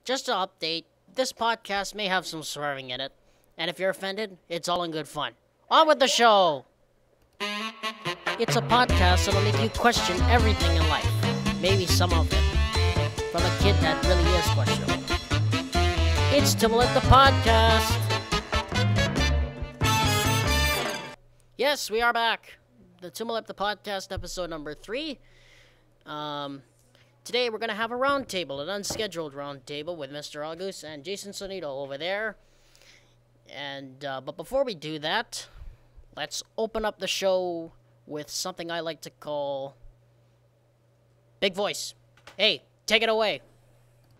Just to update, this podcast may have some swearing in it, and if you're offended, it's all in good fun. On with the show! It's a podcast that'll make you question everything in life. Maybe some of it. From a kid that really is questionable. It's Tumalip the podcast! Yes, we are back. The Tumalip the podcast, episode number 3. Today we're going to have a roundtable, an unscheduled roundtable with Mr. Ragus and Jason Sonido over there. And but before we do that, let's open up the show with something I like to call Big Voice. Hey, take it away.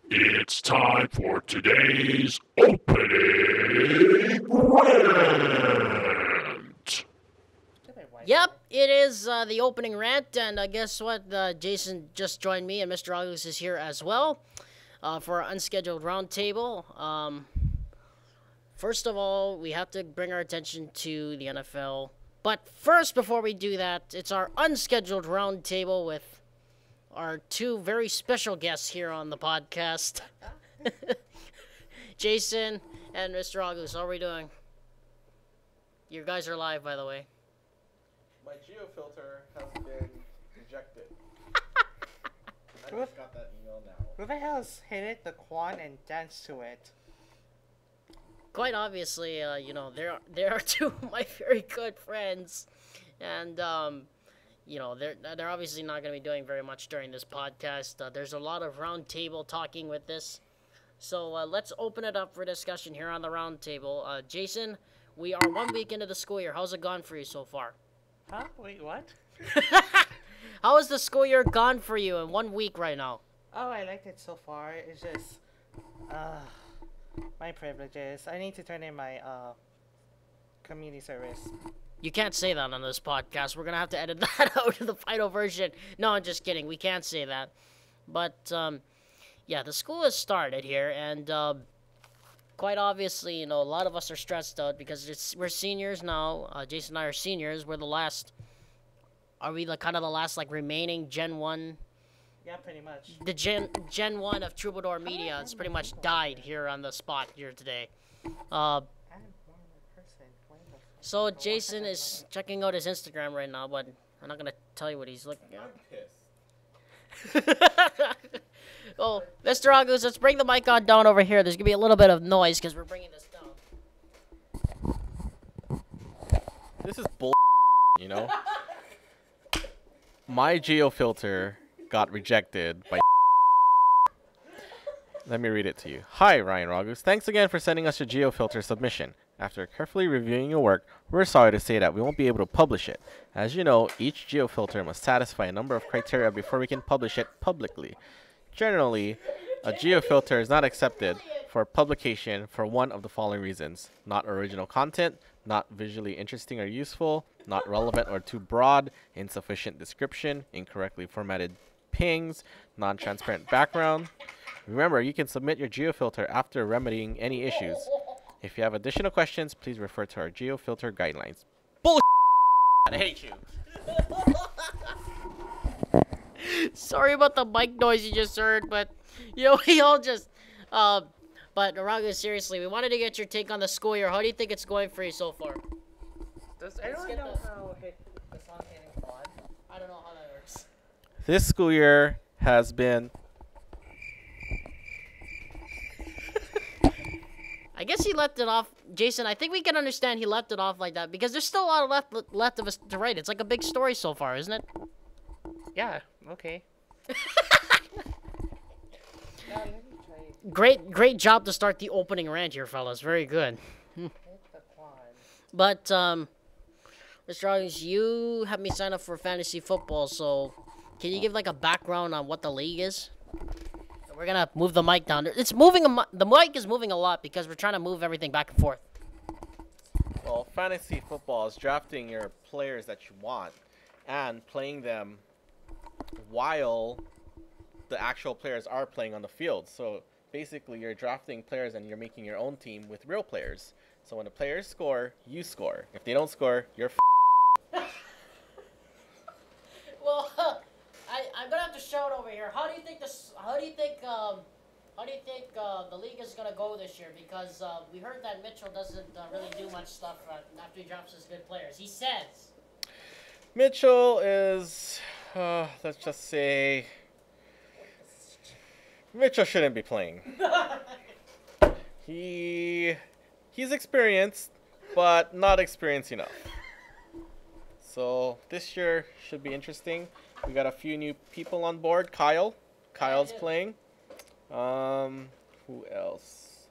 It's time for today's opening rant. Yep, it is the opening rant, and guess what? Jason just joined me, and Mr. Ragus is here as well for our unscheduled roundtable. First of all, we have to bring our attention to the NFL. But first, before we do that, it's our unscheduled roundtable with our two very special guests here on the podcast. Jason and Mr. Ragus, how are we doing? You guys are live, by the way. My geofilter has been rejected. I just got that email now. Who the hell's hit it, the Quan, and danced to it? Quite obviously, there are two of my very good friends, and they're obviously not going to be doing very much during this podcast. There's a lot of roundtable talking with this, so let's open it up for discussion here on the roundtable. Jason, we are 1 week into the school year. How's it gone for you so far? Huh? Wait, what? How has the school year gone for you in 1 week right now? Oh, I liked it so far. It's just, my privileges. I need to turn in my, community service. You can't say that on this podcast. We're going to have to edit that out to the final version. No, I'm just kidding. We can't say that. But, yeah, the school has started here, and, quite obviously, a lot of us are stressed out because we're seniors now. Jason and I are seniors. We're the last. Are we kind of the last remaining Gen 1? Yeah, pretty much. The Gen 1 of Troubadour Media has pretty much died here on the spot here today. So Jason is checking out his Instagram right now, but I'm not going to tell you what he's looking at. I'm pissed. Oh, Mr. Ragus, let's bring the mic on down over here. There's going to be a little bit of noise because we're bringing this down. This is bull, you know? My geofilter got rejected by Let me read it to you. Hi, Ryan Ragus. Thanks again for sending us your geofilter submission. After carefully reviewing your work, we're sorry to say that we won't be able to publish it. As you know, each geofilter must satisfy a number of criteria before we can publish it publicly. Generally, a geofilter is not accepted for publication for one of the following reasons: not original content, not visually interesting or useful, not relevant or too broad, insufficient description, incorrectly formatted pings, non-transparent background. Remember, you can submit your geofilter after remedying any issues. If you have additional questions, please refer to our geofilter guidelines. Bull. I hate you. Sorry about the mic noise you just heard, but we all just but Ragus, seriously, we wanted to get your take on the school year. How do you think it's going for you so far? Does anyone know how the song hitting Quan? I don't know how that works. This school year has been... I guess he left it off, Jason. I think we can understand he left it off like that because there's still a lot of left of us to write. It's like a big story so far, isn't it? Yeah, okay. Great job to start the opening rant here, fellas. Very good. But, Mr. Ragus, you have me sign up for fantasy football, so can you give a background on what the league is? We're gonna move the mic down. It's moving. The mic is moving a lot because we're trying to move everything back and forth. Well, fantasy football is drafting your players that you want and playing them while the actual players are playing on the field. So basically, you're drafting players and you're making your own team with real players. So when the players score, you score. If they don't score, you're Well, I'm gonna have to show it over here. How do you think How do you think the league is going to go this year? Because we heard that Mitchell doesn't really do much stuff after he drops his good players. He says. Mitchell is, let's just say, Mitchell shouldn't be playing. He's experienced, but not experienced enough. So this year should be interesting. We got a few new people on board. Kyle's playing. Who else?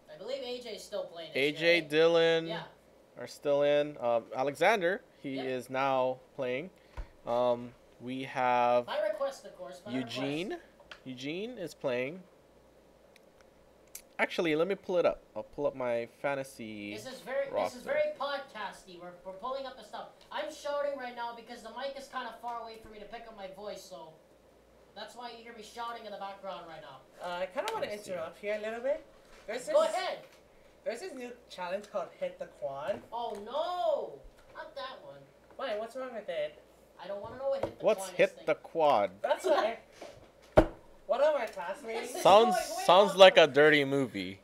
I believe AJ's still playing. AJ, Dylan are still in. Alexander, he is now playing. We have by request, of course. Eugene. Eugene is playing. Actually, let me pull it up. I'll pull up my fantasy roster. This is very podcasty. We're pulling up the stuff. I'm shouting right now because the mic is kind of far away for me to pick up my voice, so that's why you hear me shouting in the background right now. I kind of want to interrupt here a little bit. Go ahead. There's this new challenge called Hit the Quad. Oh no, not that one. Why? What's wrong with it? I don't want to know what Hit the What's Quad Hit is. the Quad? That's why. One of my classmates. Sounds like a dirty movie.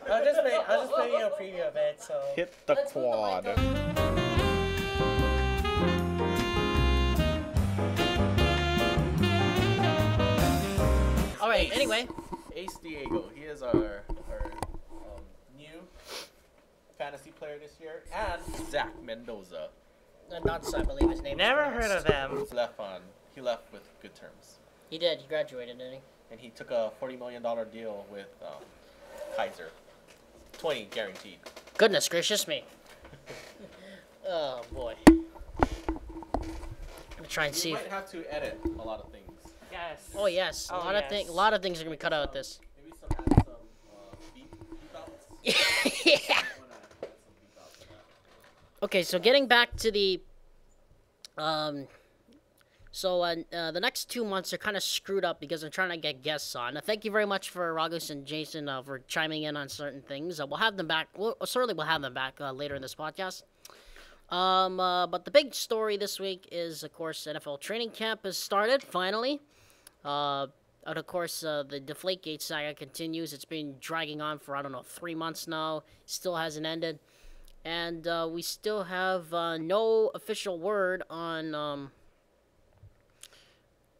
I'll just play you a preview of it. So. Hit the Let's move the Quad. mic up. All right. Anyway, Ace Diego. He is our new fantasy player this year, and Zach Mendoza. Nuts, I believe his name. Never heard of them. He left with good terms. He did. He graduated, didn't he? And he took a $40 million deal with Kaiser. 20 guaranteed. Goodness gracious me. Oh boy. I'm gonna try and see. You might have to edit a lot of things. Yes. Oh yes, a lot of things are gonna be cut out of this. Maybe add some beep outs. Yeah. Okay, so getting back to the the next 2 months are kind of screwed up because I'm trying to get guests on. Thank you very much for Ragus and Jason for chiming in on certain things. We'll have them back. Certainly we'll have them back later in this podcast. But the big story this week is, of course, NFL training camp has started finally. And of course, the Deflategate saga continues. It's been dragging on for 3 months now. Still hasn't ended, and we still have no official word on.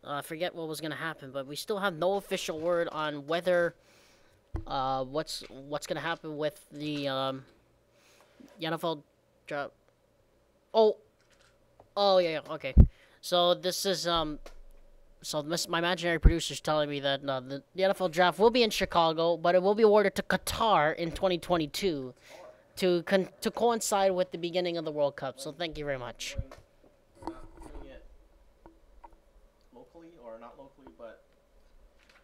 I forget what was gonna happen, but we still have no official word on whether what's gonna happen with the NFL draft. Oh yeah, okay. So this is my imaginary producer's telling me that the NFL draft will be in Chicago, but it will be awarded to Qatar in 2022 to coincide with the beginning of the World Cup. So thank you very much. We're not doing it locally, or not locally, but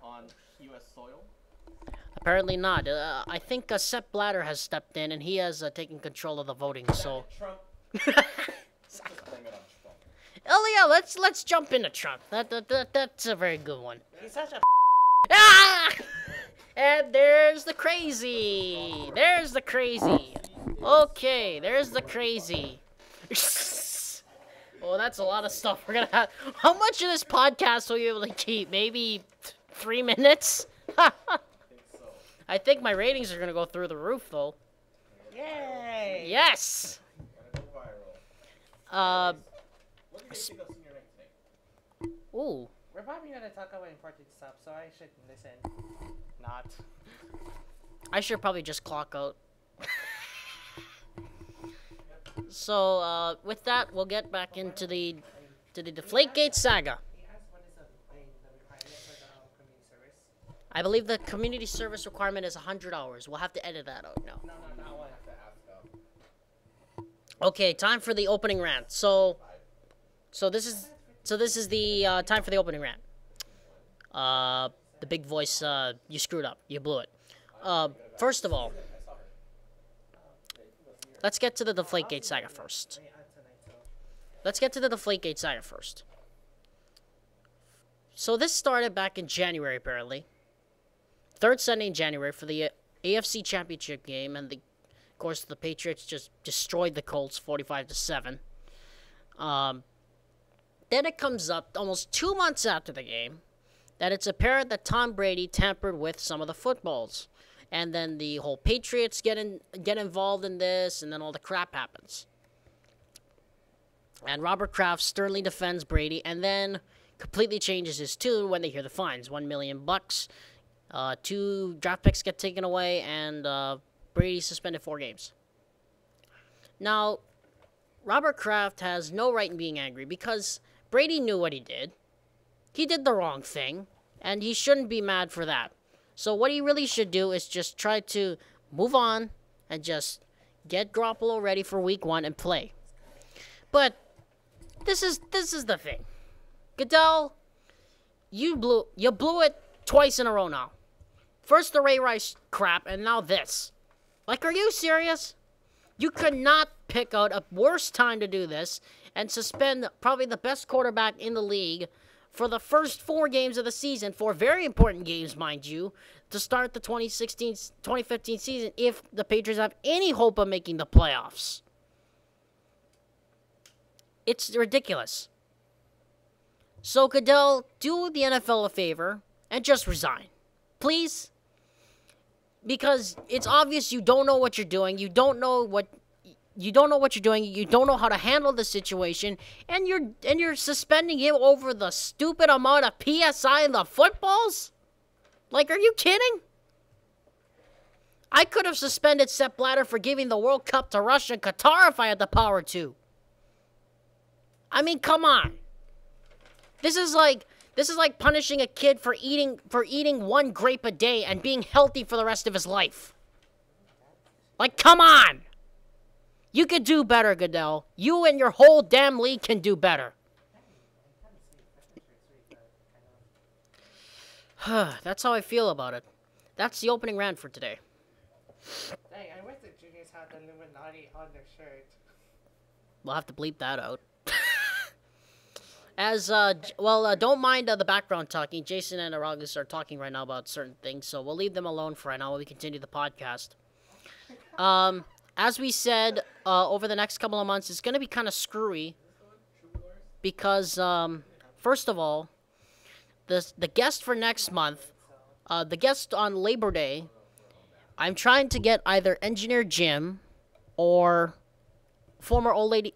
on U.S. soil. Apparently not. I think Sepp Blatter has stepped in and he has taken control of the voting. So. Trump. Oh yeah, let's jump into Trump. That's a very good one. He's such a. Ah! And there's the crazy. There's the crazy. Okay, there's the crazy. Oh, that's a lot of stuff we're gonna have. How much of this podcast will you be able to keep? Maybe 3 minutes? I think my ratings are gonna go through the roof, though. Yay! Yes. What did you think of senior night today? Ooh. We're probably gonna talk about important stuff, so I should listen. Not. I should probably just clock out. So, with that, we'll get back into the Deflategate saga. He asked what is the requirement for the community service? I believe the community service requirement is 100 hours. We'll have to edit that out now. No, not one. Okay, time for the opening rant. So this is the time for the opening rant. The big voice, you screwed up. You blew it. First of all, let's get to the Deflategate saga first. So this started back in January, apparently. Third Sunday in January for the AFC Championship game, and of course the Patriots just destroyed the Colts 45-7. Then it comes up almost 2 months after the game that it's apparent that Tom Brady tampered with some of the footballs. And then the whole Patriots get involved in this, and then all the crap happens. And Robert Kraft sternly defends Brady, and then completely changes his tune when they hear the fines. $1 million, 2 draft picks get taken away, and Brady suspended 4 games. Now, Robert Kraft has no right in being angry because Brady knew what he did. He did the wrong thing, and he shouldn't be mad for that. So what he really should do is just try to move on and just get Garoppolo ready for week 1 and play. But this is the thing. Goodell, you blew it twice in a row now. First the Ray Rice crap, and now this. Like, are you serious? You could not pick out a worse time to do this and suspend probably the best quarterback in the league for the first 4 games of the season, 4 very important games, mind you, to start the 2015 season if the Patriots have any hope of making the playoffs. It's ridiculous. So, Goodell, do the NFL a favor and just resign. Please? Because it's obvious you don't know what you're doing. You don't know what you're doing. You don't know how to handle the situation, and you're suspending him over the stupid amount of PSI in the footballs? Like, are you kidding? I could have suspended Sepp Blatter for giving the World Cup to Russia and Qatar if I had the power to. I mean, come on. This is like punishing a kid for eating 1 grape a day and being healthy for the rest of his life. Like, come on. You could do better, Goodell. You and your whole damn league can do better. That's how I feel about it. That's the opening rant for today. Dang, I wish the juniors had the Illuminati on their shirt. We'll have to bleep that out. Don't mind the background talking. Jason and Ragus are talking right now about certain things, so we'll leave them alone for right now while we continue the podcast. As we said, over the next couple of months, it's going to be kind of screwy because, first of all, the guest for next month, the guest on Labor Day, I'm trying to get either Engineer Jim or former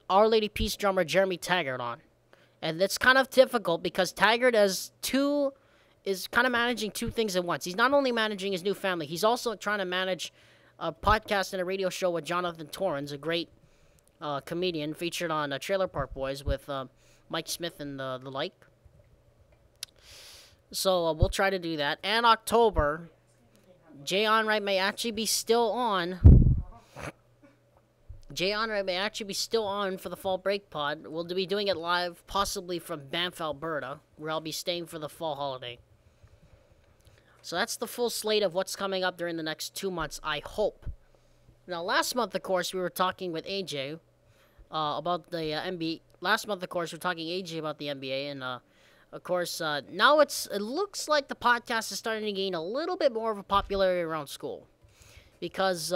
Our Lady Peace drummer Jeremy Taggart on. And it's kind of difficult because Taggart is kind of managing 2 things at once. He's not only managing his new family, he's also trying to manage a podcast and a radio show with Jonathan Torrens, a great comedian featured on Trailer Park Boys with Mike Smith and the like. So we'll try to do that. And October, Jay Onright may actually be still on. Jay Onright may actually be still on for the fall break pod. We'll be doing it live, possibly from Banff, Alberta, where I'll be staying for the fall holiday. So that's the full slate of what's coming up during the next 2 months, I hope. Now, last month, of course, we were talking with AJ about the NBA. Last month, of course, we were talking AJ about the NBA, and of course, now it looks like the podcast is starting to gain a little bit more of a popularity around school, because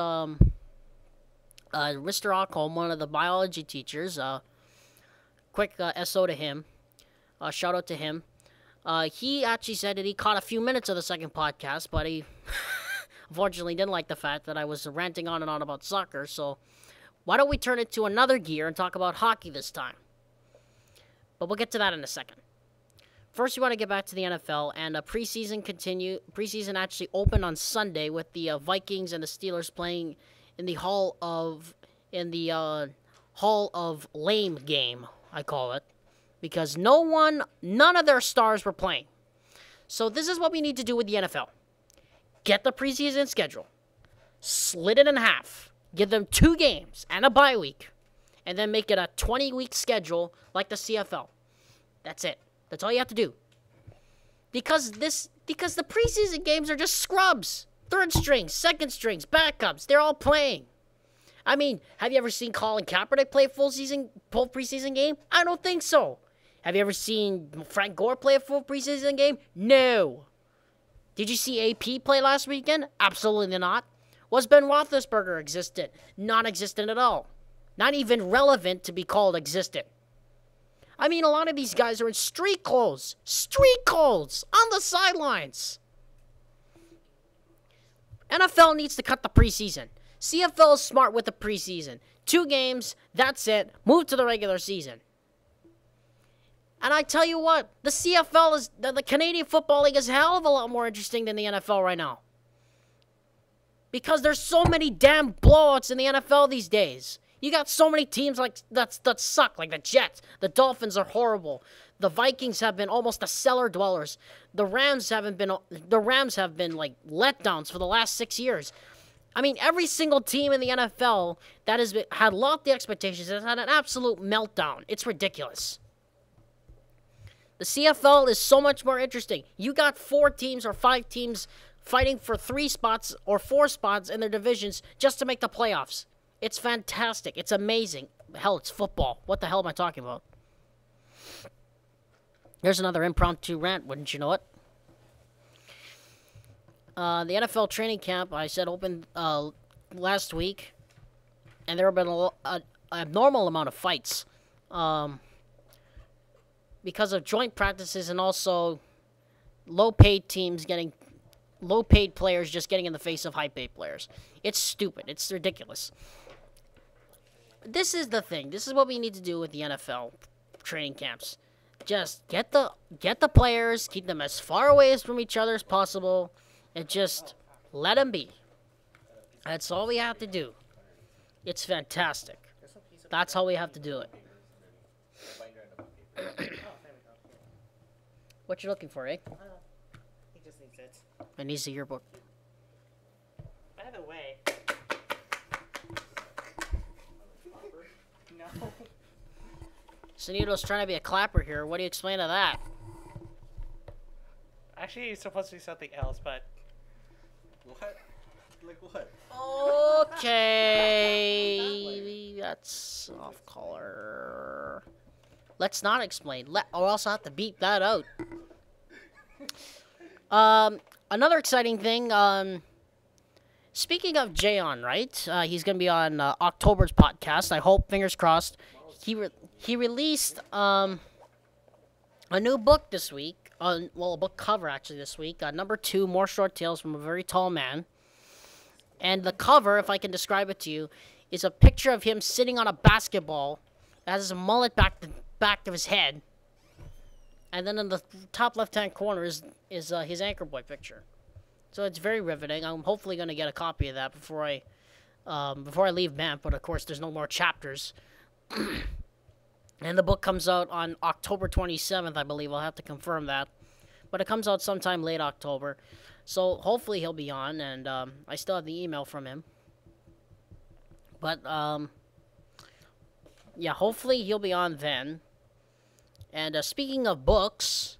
Mr. Ockholm, one of the biology teachers, quick SO to him, shout out to him. He actually said that he caught a few minutes of the second podcast, but he unfortunately didn't like the fact that I was ranting on and on about soccer, so why don't we turn it to another gear and talk about hockey this time? But we'll get to that in a second. First, we want to get back to the NFL, and preseason actually opened on Sunday with the Vikings and the Steelers playing in the Hall of Lame game, I call it, because none of their stars were playing. So this is what we need to do with the NFL. Get the preseason schedule, slit it in half, give them 2 games and a bye week, and then make it a 20-week schedule like the CFL. That's it. That's all you have to do. Because the preseason games are just scrubs. 3rd strings, 2nd strings, backups, they're all playing. I mean, have you ever seen Colin Kaepernick play a full preseason game? I don't think so. Have you ever seen Frank Gore play a full preseason game? No. Did you see AP play last weekend? Absolutely not. Was Ben Roethlisberger existent? Non-existent at all. Not even relevant to be called existent. I mean, a lot of these guys are in street clothes. Street clothes! On the sidelines! NFL needs to cut the preseason. CFL is smart with the preseason. 2 games, that's it. Move to the regular season. And I tell you what, the CFL is, the Canadian Football League is a hell of a lot more interesting than the NFL right now. Because there's so many damn blowouts in the NFL these days. You got so many teams like that suck, like the Jets. The Dolphins are horrible. The Vikings have been almost the cellar dwellers. The Rams have been like letdowns for the last 6 years. I mean, every single team in the NFL that had lofty expectations has had an absolute meltdown. It's ridiculous. The CFL is so much more interesting. You got 4 teams or 5 teams fighting for 3 spots or 4 spots in their divisions just to make the playoffs. It's fantastic. It's amazing. Hell, it's football. What the hell am I talking about? There's another impromptu rant, wouldn't you know it? The NFL training camp, I said, opened last week, and there have been an abnormal amount of fights because of joint practices and also low-paid players just getting in the face of high-paid players. It's stupid. It's ridiculous. This is the thing. This is what we need to do with the NFL training camps. Just get the players, keep them as far away from each other as possible, and just let them be. That's all we have to do. It's fantastic. That's how we have to do it. What you looking for, eh? He just needs it. It needs the yearbook. By the way. No. Sonido's trying to be a clapper here. What do you explain to that? Actually, it's supposed to be something else, but... What? Like what? Okay. That's off color. Let's not explain. Or else I'll have to beep that out. Another exciting thing. Speaking of Jayon, right? He's going to be on October's podcast. I hope, fingers crossed. He released a new book this week. Well, a book cover, actually, this week. Number 2, More Short Tales from a Very Tall Man. And the cover, if I can describe it to you, is a picture of him sitting on a basketball that has a mullet back of his head. And then in the top left-hand corner is his Anchor Boy picture. So it's very riveting. I'm hopefully going to get a copy of that before I leave MAMP. But, of course, there's no more chapters. And the book comes out on October 27th, I believe. I'll have to confirm that. But it comes out sometime late October. So hopefully he'll be on. And I still have the email from him. But, yeah, hopefully he'll be on then. And speaking of books,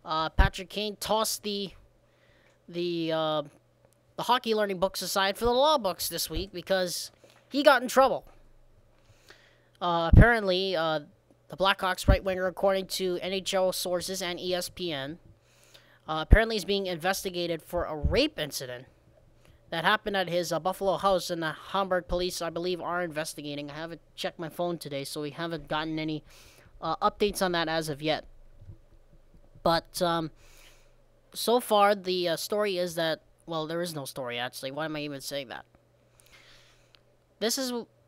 Patrick Kane tossed the hockey learning books aside for the law books this week because he got in trouble. Apparently, the Blackhawks right winger, according to NHL sources and ESPN, apparently is being investigated for a rape incident that happened at his Buffalo house, and the Hamburg police, I believe, are investigating. I haven't checked my phone today, so we haven't gotten any updates on that as of yet. But so far, the story is that, well, there is no story, actually. Why am I even saying that?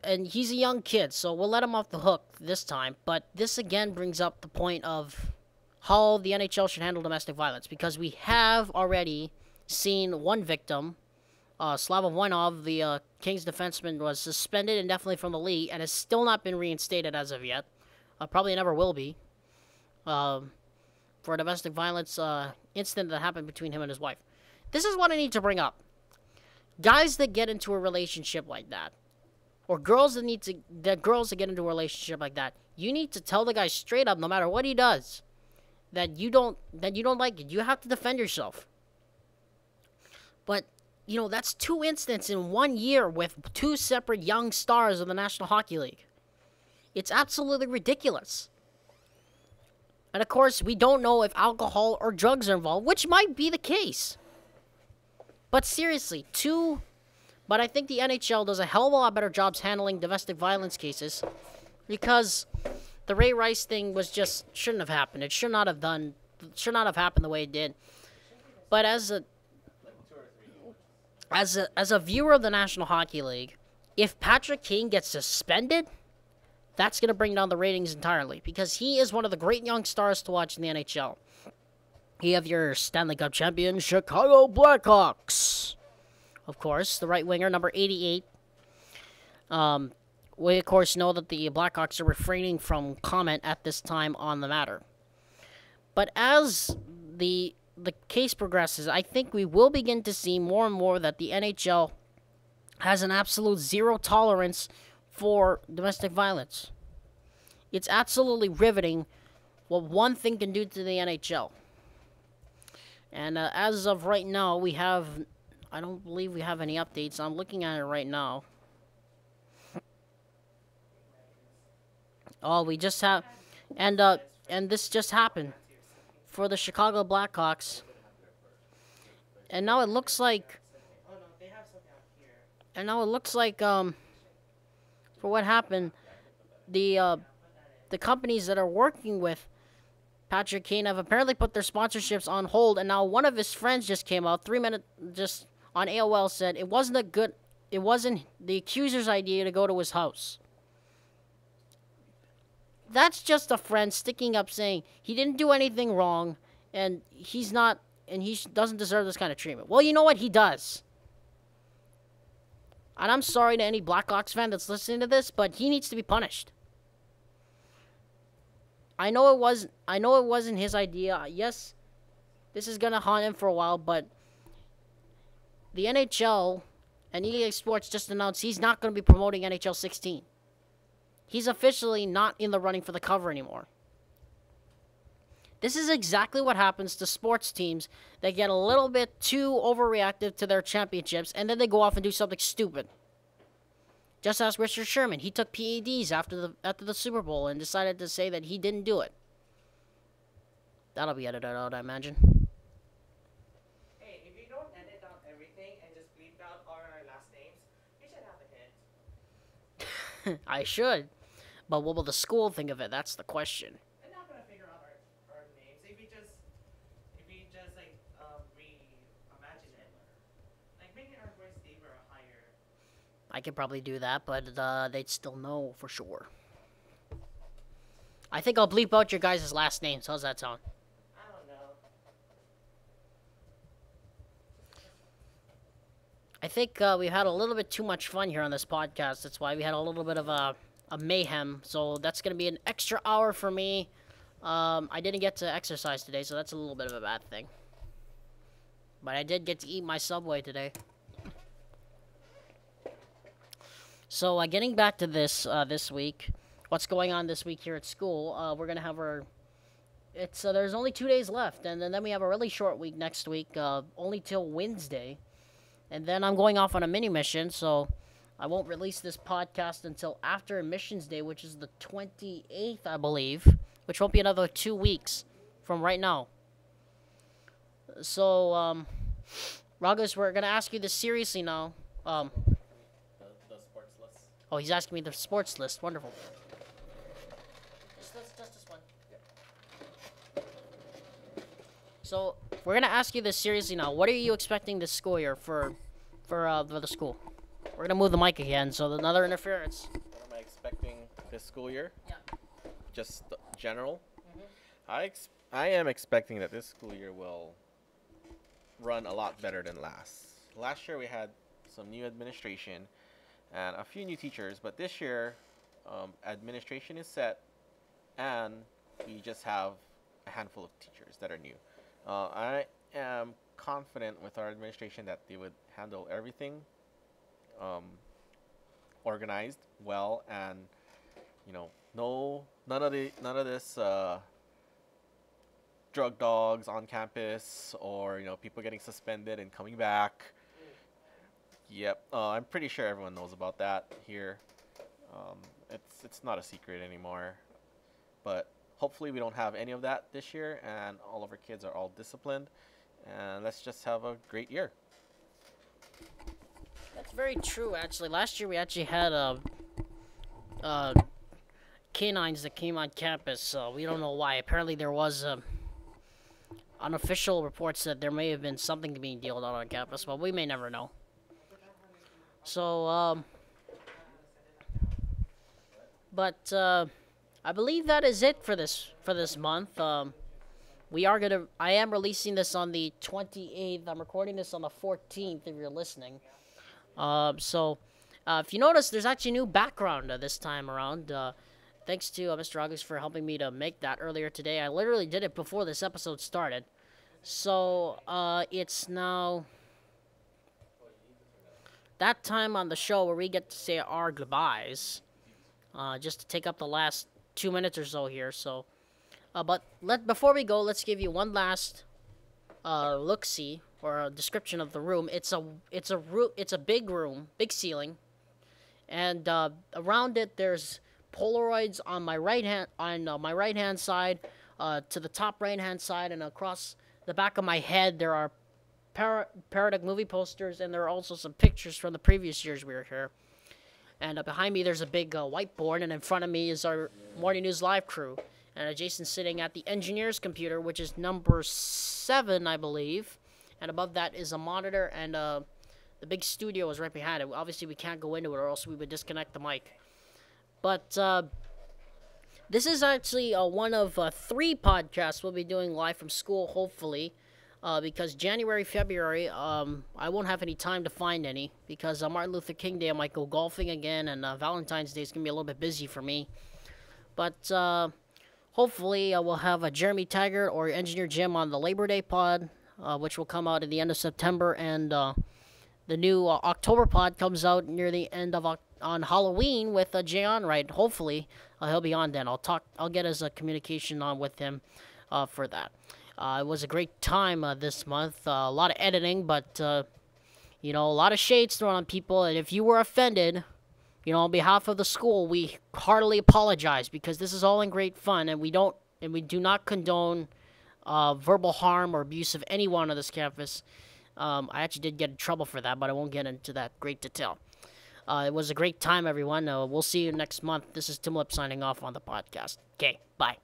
And he's a young kid, so we'll let him off the hook this time. But this again brings up the point of how the NHL should handle domestic violence, because we have already seen one victim, Slava Voinov, the Kings defenseman, was suspended indefinitely from the league and has still not been reinstated as of yet. Probably never will be. For a domestic violence incident that happened between him and his wife. This is what I need to bring up. Guys that get into a relationship like that, or girls that get into a relationship like that, you need to tell the guy straight up, no matter what he does, that you don't like it. You have to defend yourself. But, you know, that's 2 incidents in 1 year with 2 separate young stars of the National Hockey League. It's absolutely ridiculous. And, of course, we don't know if alcohol or drugs are involved, which might be the case. But seriously, But I think the NHL does a hell of a lot better job handling domestic violence cases, because the Ray Rice thing was just shouldn't have happened. It should not have happened the way it did. But as a viewer of the National Hockey League, if Patrick Kane gets suspended, that's going to bring down the ratings entirely, because he is one of the great young stars to watch in the NHL. You have your Stanley Cup champion Chicago Blackhawks, of course, the right winger, number 88. We, of course, know that the Blackhawks are refraining from comment at this time on the matter. But as the case progresses, I think we will begin to see more and more that the NHL has an absolute zero tolerance for domestic violence. It's absolutely riveting what one thing can do to the NHL. And as of right now, I don't believe we have any updates. I'm looking at it right now. Oh, we just have, and this just happened for the Chicago Blackhawks. And now it looks like, for what happened, the companies that are working with Patrick Kane have apparently put their sponsorships on hold, and now one of his friends just came out, 3 minutes, just on AOL, said it wasn't the accuser's idea to go to his house. That's just a friend sticking up saying he didn't do anything wrong, and he doesn't deserve this kind of treatment. Well, you know what? He does. And I'm sorry to any Blackhawks fan that's listening to this, but he needs to be punished. I know it wasn't his idea. Yes, this is gonna haunt him for a while, but the NHL and EA Sports just announced he's not gonna be promoting NHL 16. He's officially not in the running for the cover anymore. This is exactly what happens to sports teams that get a little bit too overreactive to their championships, and then they go off and do something stupid. Just ask Richard Sherman. He took PEDs after the Super Bowl and decided to say that he didn't do it. That'll be edited out, I imagine. Hey, if you don't edit out everything and just bleep out all our last names, you should have a hit. I should. But what will the school think of it? That's the question. They're not gonna figure out our names if we just like reimagine it. Like making our voice deeper or higher. I could probably do that, but they'd still know for sure. I think I'll bleep out your guys' last names. How's that sound? I don't know. I think we've had a little bit too much fun here on this podcast. That's why we had a little bit of a mayhem. So that's going to be an extra hour for me. I didn't get to exercise today, so that's a little bit of a bad thing. But I did get to eat my Subway today. So getting back to this week, what's going on this week here at school? We're going to have there's only 2 days left, and then we have a really short week next week, only till Wednesday. And then I'm going off on a mini mission, so I won't release this podcast until after Admissions Day, which is the 28th, I believe, which won't be another 2 weeks from right now. So, Ragus, we're going to ask you this seriously now. The sports list. Oh, he's asking me the sports list. Wonderful. Just this one. Yep. So, we're going to ask you this seriously now. What are you expecting this school year for the school? We're going to move the mic again, so another interference. What am I expecting this school year? Yeah. Just general? Mm-hmm. I am expecting that this school year will run a lot better than last. Last year we had some new administration and a few new teachers, but this year administration is set and we just have a handful of teachers that are new. I am confident with our administration that they would handle everything organized well, and none of this drug dogs on campus, or people getting suspended and coming back. Yep, I'm pretty sure everyone knows about that here. It's not a secret anymore, but hopefully we don't have any of that this year, and all of our kids are all disciplined, and let's just have a great year. That's very true, actually. Last year we actually had canines that came on campus. We don't know why. Apparently there was unofficial reports that there may have been something being dealt out on campus, but we may never know. So, but I believe that is it for this month. I am releasing this on the 28th. I'm recording this on the 14th if you're listening. If you notice, there's actually a new background this time around. Thanks to Mr. Ragus for helping me to make that earlier today. I literally did it before this episode started. So, it's now that time on the show where we get to say our goodbyes. Just to take up the last 2 minutes or so here. So, before we go, let's give you one last look-see or a description of the room. It's a big room, big ceiling, and around it there's Polaroids on my right hand side, to the top right hand side, and across the back of my head there are parodic movie posters, and there are also some pictures from the previous years we were here. And behind me there's a big whiteboard, and in front of me is our Morning News Live crew. And Jason's sitting at the engineer's computer, which is number 7, I believe. And above that is a monitor, and the big studio is right behind it. Obviously, we can't go into it, or else we would disconnect the mic. But this is actually one of 3 podcasts we'll be doing live from school, hopefully. Because January, February, I won't have any time to find any. Because Martin Luther King Day, I might go golfing again, and Valentine's Day is going to be a little bit busy for me. But hopefully, we'll have Jeremy Taggart or Engineer Jim on the Labor Day pod, which will come out at the end of September. And the new October pod comes out near the end of on Halloween with Jay Onright. Hopefully, he'll be on then. I'll get his communication on with him for that. It was a great time this month. A lot of editing, but a lot of shades thrown on people. And if you were offended, on behalf of the school, we heartily apologize, because this is all in great fun, and we do not condone verbal harm or abuse of anyone on this campus. I actually did get in trouble for that, but I won't get into that great detail. It was a great time, everyone. We'll see you next month. This is Tumalip signing off on the podcast. Okay, bye.